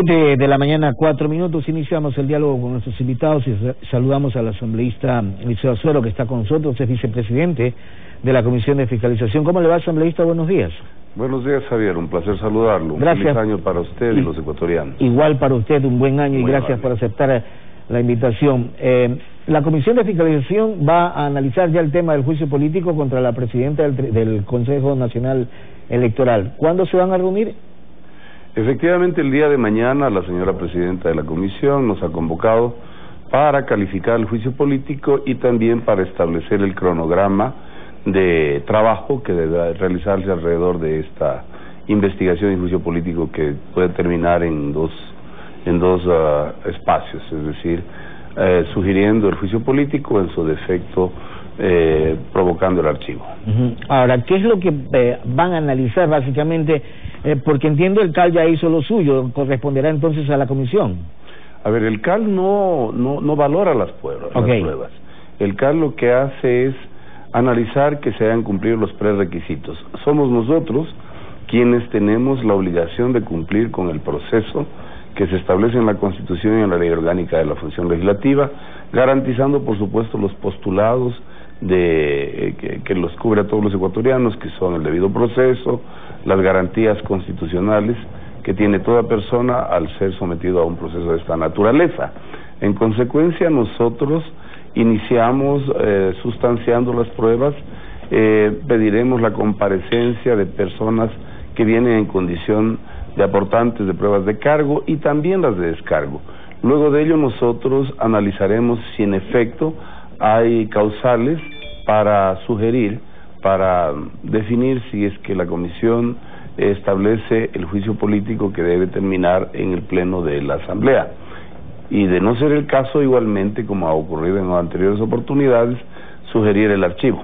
7 de la mañana, 4 minutos, iniciamos el diálogo con nuestros invitados y saludamos al asambleísta Eliseo Azuero, que está con nosotros, es vicepresidente de la Comisión de Fiscalización. ¿Cómo le va, asambleísta? Buenos días. Buenos días, Javier, un placer saludarlo. Gracias. Un feliz año para usted y los ecuatorianos. Igual para usted, un buen año y gracias por aceptar la invitación. La Comisión de Fiscalización va a analizar ya el tema del juicio político contra la presidenta del Consejo Nacional Electoral. ¿Cuándo se van a reunir? Efectivamente, el día de mañana la señora presidenta de la Comisión nos ha convocado para calificar el juicio político y también para establecer el cronograma de trabajo que debe realizarse alrededor de esta investigación y juicio político, que puede terminar en dos espacios, es decir, sugiriendo el juicio político, en su defecto provocando el archivo. Ahora, ¿qué es lo que van a analizar básicamente? Porque entiendo el CAL ya hizo lo suyo, corresponderá entonces a la comisión. A ver, el CAL no valora las pruebas. El CAL lo que hace es analizar que se hayan cumplido los prerequisitos. Somos nosotros quienes tenemos la obligación de cumplir con el proceso que se establece en la Constitución y en la Ley Orgánica de la Función Legislativa, garantizando, por supuesto, los postulados que los cubre a todos los ecuatorianos, que son el debido proceso, las garantías constitucionales que tiene toda persona al ser sometido a un proceso de esta naturaleza. En consecuencia, nosotros iniciamos sustanciando las pruebas, pediremos la comparecencia de personas que vienen en condición de aportantes de pruebas de cargo y también las de descargo. Luego de ello nosotros analizaremos si en efecto hay causales para sugerir, para definir si es que la comisión establece el juicio político que debe terminar en el pleno de la Asamblea. Y de no ser el caso, igualmente, como ha ocurrido en anteriores oportunidades, sugerir el archivo.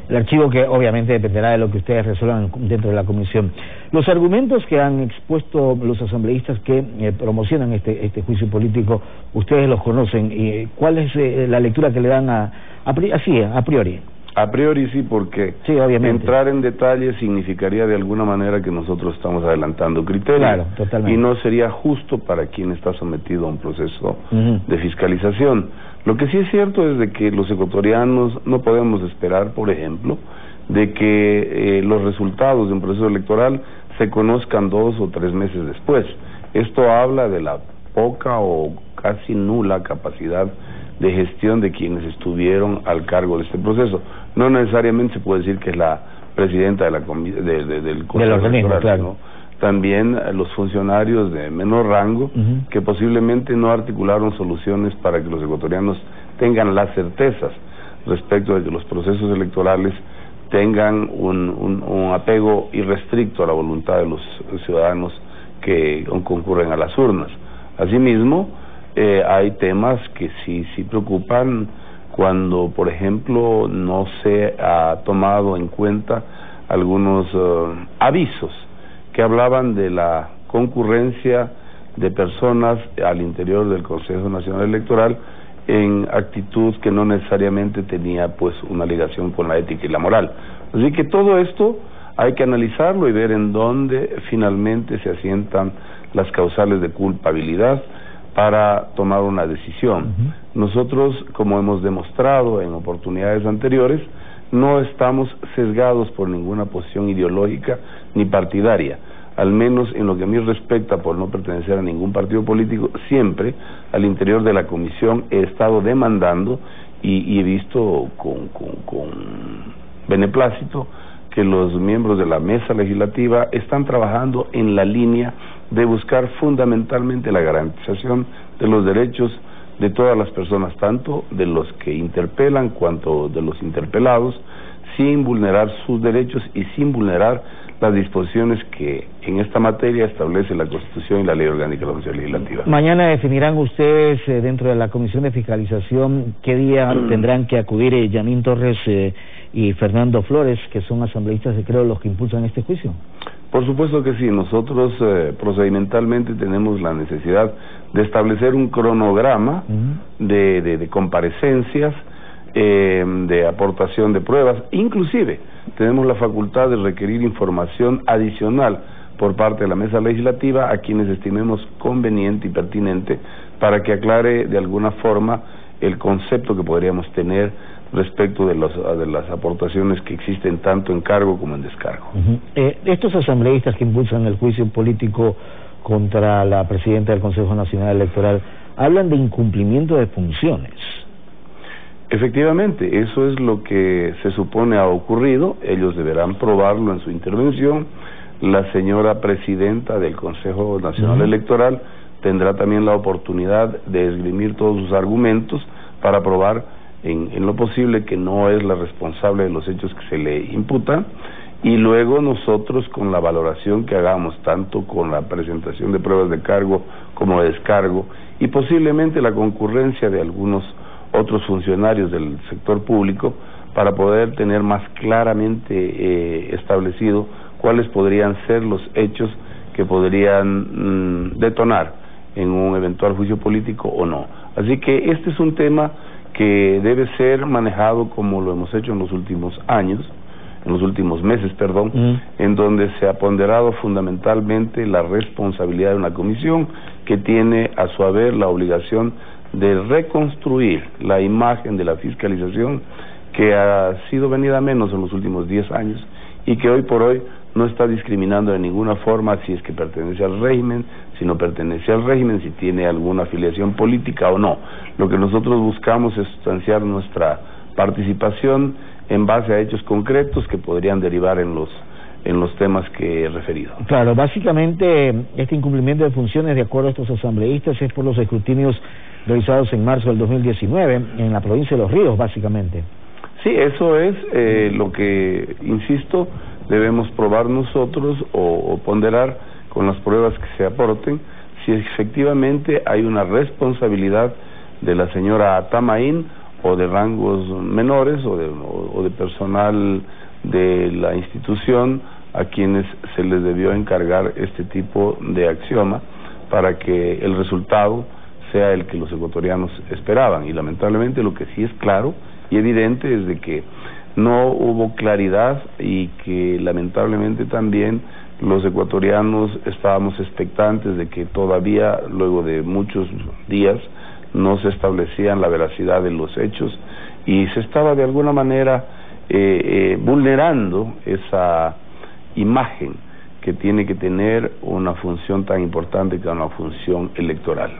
El archivo que obviamente dependerá de lo que ustedes resuelvan dentro de la comisión. Los argumentos que han expuesto los asambleístas que promocionan este juicio político, ustedes los conocen. ¿Cuál es la lectura que le dan a priori? A priori sí, porque sí, entrar en detalle significaría de alguna manera que nosotros estamos adelantando criterios. Claro, totalmente. Y no sería justo para quien está sometido a un proceso de fiscalización. Lo que sí es cierto es de que los ecuatorianos no podemos esperar, por ejemplo, de que los resultados de un proceso electoral se conozcan 2 o 3 meses después. Esto habla de la poca o casi nula capacidad de gestión de quienes estuvieron al cargo de este proceso. No necesariamente se puede decir que es la presidenta del Consejo Electoral, claro, ¿no? También los funcionarios de menor rango que posiblemente no articularon soluciones para que los ecuatorianos tengan las certezas respecto de que los procesos electorales tengan un apego irrestricto a la voluntad de los ciudadanos que concurren a las urnas. Asimismo, hay temas que sí preocupan cuando, por ejemplo, no se ha tomado en cuenta algunos avisos que hablaban de la concurrencia de personas al interior del Consejo Nacional Electoral en actitud que no necesariamente tenía pues una ligación con la ética y la moral. Así que todo esto hay que analizarlo y ver en dónde finalmente se asientan las causales de culpabilidad para tomar una decisión. Nosotros, como hemos demostrado en oportunidades anteriores, no estamos sesgados por ninguna posición ideológica ni partidaria. Al menos en lo que a mí respecta, por no pertenecer a ningún partido político, siempre al interior de la comisión he estado demandando y he visto con beneplácito que los miembros de la mesa legislativa están trabajando en la línea de buscar fundamentalmente la garantización de los derechos de todas las personas, tanto de los que interpelan cuanto de los interpelados, sin vulnerar sus derechos y sin vulnerar las disposiciones que en esta materia establece la Constitución y la Ley Orgánica de la Función Legislativa. Mañana definirán ustedes dentro de la Comisión de Fiscalización qué día tendrán que acudir Yanín Torres y Fernando Flores, que son asambleístas de Creo los que impulsan este juicio. Por supuesto que sí, nosotros procedimentalmente tenemos la necesidad de establecer un cronograma de comparecencias, de aportación de pruebas. Inclusive tenemos la facultad de requerir información adicional por parte de la mesa legislativa a quienes estimemos conveniente y pertinente para que aclare de alguna forma el concepto que podríamos tener respecto de las aportaciones que existen tanto en cargo como en descargo. Estos asambleístas que impulsan el juicio político contra la presidenta del Consejo Nacional Electoral hablan de incumplimiento de funciones. Efectivamente, eso es lo que se supone ha ocurrido. Ellos deberán probarlo en su intervención. La señora presidenta del Consejo Nacional Electoral tendrá también la oportunidad de esgrimir todos sus argumentos para probar en lo posible que no es la responsable de los hechos que se le imputan, y luego nosotros, con la valoración que hagamos, tanto con la presentación de pruebas de cargo como de descargo, y posiblemente la concurrencia de algunos otros funcionarios del sector público, para poder tener más claramente establecido cuáles podrían ser los hechos que podrían detonar en un eventual juicio político o no. Así que este es un tema que debe ser manejado como lo hemos hecho en los últimos meses, en donde se ha ponderado fundamentalmente la responsabilidad de una comisión que tiene a su haber la obligación de reconstruir la imagen de la fiscalización que ha sido venida a menos en los últimos 10 años y que hoy por hoy no está discriminando de ninguna forma si es que pertenece al régimen, si no pertenece al régimen, si tiene alguna afiliación política o no. Lo que nosotros buscamos es sustanciar nuestra participación en base a hechos concretos que podrían derivar en los temas que he referido. Claro, básicamente este incumplimiento de funciones, de acuerdo a estos asambleístas, es por los escrutinios realizados en marzo del 2019 en la provincia de Los Ríos, básicamente. Sí, eso es lo que, insisto, debemos probar nosotros o ponderar con las pruebas que se aporten si efectivamente hay una responsabilidad de la señora Atamaín o de rangos menores o de personal de la institución a quienes se les debió encargar este tipo de axioma para que el resultado sea el que los ecuatorianos esperaban. Y lamentablemente lo que sí es claro y evidente es de que no hubo claridad y que lamentablemente también los ecuatorianos estábamos expectantes de que todavía luego de muchos días no se establecían la veracidad de los hechos y se estaba de alguna manera vulnerando esa imagen que tiene que tener una función tan importante como una función electoral.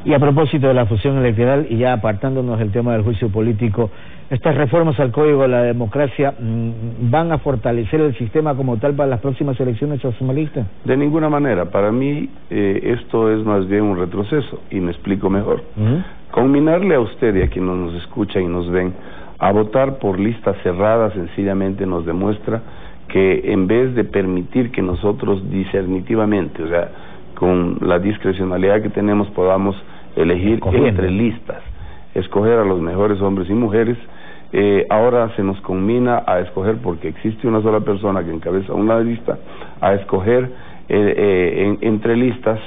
Y a propósito de la función electoral, y ya apartándonos del tema del juicio político, ¿estas reformas al Código de la Democracia van a fortalecer el sistema como tal para las próximas elecciones asambleístas? De ninguna manera. Para mí esto es más bien un retroceso, y me explico mejor. Combinarle a usted y a quienes nos escuchan y nos ven a votar por listas cerradas sencillamente nos demuestra que en vez de permitir que nosotros discernitivamente, o sea, con la discrecionalidad que tenemos, podamos elegir entre listas, escoger a los mejores hombres y mujeres, ahora se nos combina a escoger, porque existe una sola persona que encabeza una lista, a escoger entre listas,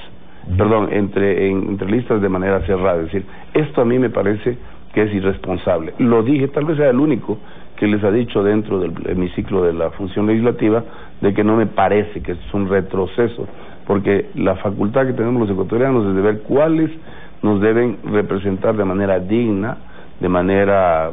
entre listas de manera cerrada. Es decir, esto a mí me parece que es irresponsable. Lo dije, tal vez sea el único que les ha dicho dentro del hemiciclo de la función legislativa, de que no me parece que es un retroceso, porque la facultad que tenemos los ecuatorianos es de ver cuáles nos deben representar de manera digna, de manera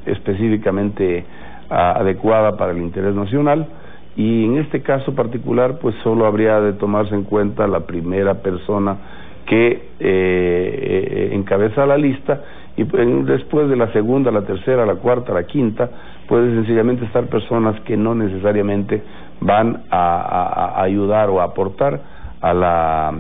específicamente adecuada para el interés nacional, y en este caso particular pues solo habría de tomarse en cuenta la primera persona que encabeza la lista, y después de la segunda, la tercera, la cuarta, la quinta, puede sencillamente estar personas que no necesariamente van a ayudar o a aportar a la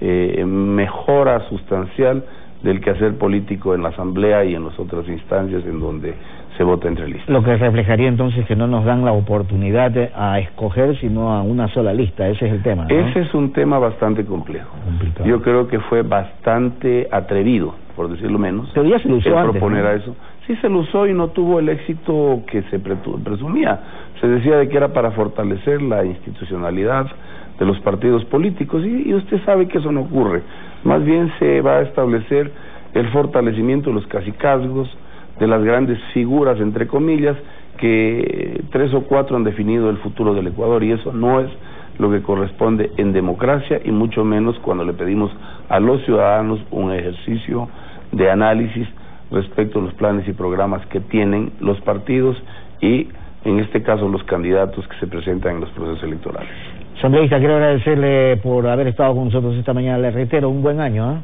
mejora sustancial del quehacer político en la Asamblea y en las otras instancias en donde se vota entre listas. Lo que reflejaría entonces que no nos dan la oportunidad a escoger sino a una sola lista, ese es el tema, ¿no? Ese es un tema bastante complejo. Complicado. Yo creo que fue bastante atrevido, por decirlo menos, pero ya se lo usó antes, proponer, ¿no? a eso. Sí se lo usó y no tuvo el éxito que se presumía. Se decía de que era para fortalecer la institucionalidad de los partidos políticos, y usted sabe que eso no ocurre. Más bien se va a establecer el fortalecimiento de los cacicazgos, de las grandes figuras, entre comillas, que 3 o 4 han definido el futuro del Ecuador, y eso no es lo que corresponde en democracia, y mucho menos cuando le pedimos a los ciudadanos un ejercicio de análisis respecto a los planes y programas que tienen los partidos y, en este caso, los candidatos que se presentan en los procesos electorales. Asambleísta, quiero agradecerle por haber estado con nosotros esta mañana. Le reitero, un buen año, ¿eh?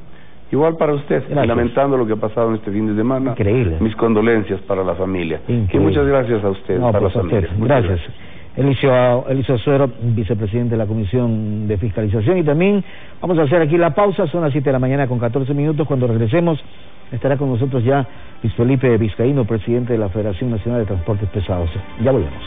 Igual para usted, lamentando lo que ha pasado en este fin de semana. Increíble. Mis condolencias para la familia. Increíble. Y muchas gracias a usted, para la familia. Gracias. Elicio Suero, vicepresidente de la Comisión de Fiscalización. Y también vamos a hacer aquí la pausa, son las 7 de la mañana con 14 minutos. Cuando regresemos estará con nosotros ya Luis Felipe Vizcaíno, presidente de la Federación Nacional de Transportes Pesados. Ya volvemos.